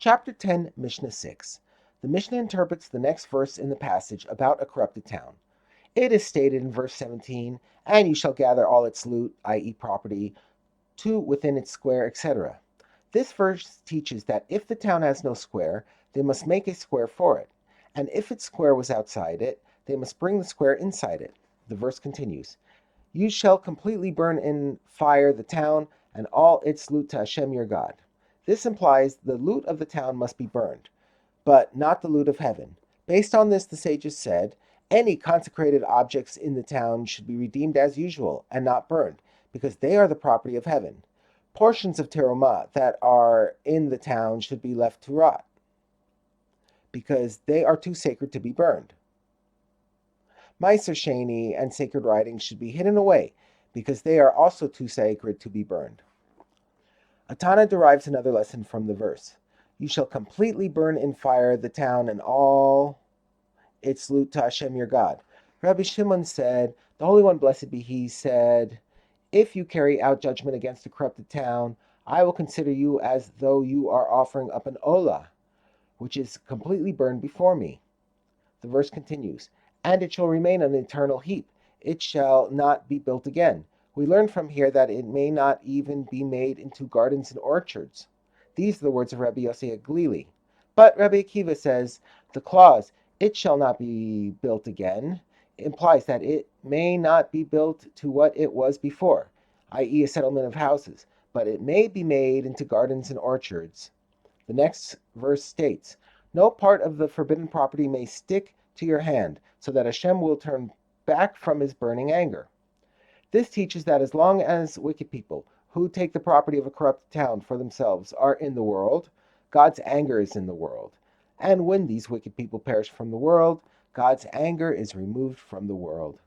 Chapter 10, Mishnah 6. The Mishnah interprets the next verse in the passage about a corrupted town. It is stated in verse 17, and you shall gather all its loot, i.e. property, to within its square, etc. This verse teaches that if the town has no square, they must make a square for it, and if its square was outside it, they must bring the square inside it. The verse continues, You shall completely burn in fire the town and all its loot to Hashem your God. This implies the loot of the town must be burned, but not the loot of heaven. Based on this, the sages said, any consecrated objects in the town should be redeemed as usual and not burned, because they are the property of heaven. Portions of terumah that are in the town should be left to rot, because they are too sacred to be burned. Meiser Sheni and sacred writings should be hidden away, because they are also too sacred to be burned. Atana derives another lesson from the verse. You shall completely burn in fire the town and all its loot to Hashem your God. Rabbi Shimon said, the Holy One, blessed be He, said, if you carry out judgment against a corrupted town, I will consider you as though you are offering up an olah, which is completely burned before me. The verse continues, and it shall remain an eternal heap. It shall not be built again. We learn from here that it may not even be made into gardens and orchards. These are the words of Rabbi Yossi HaGlili. But Rabbi Akiva says, the clause, it shall not be built again, implies that it may not be built to what it was before, i.e. a settlement of houses, but it may be made into gardens and orchards. The next verse states, no part of the forbidden property may stick to your hand, so that Hashem will turn back from his burning anger. This teaches that as long as wicked people who take the property of a corrupt town for themselves are in the world, God's anger is in the world. And when these wicked people perish from the world, God's anger is removed from the world.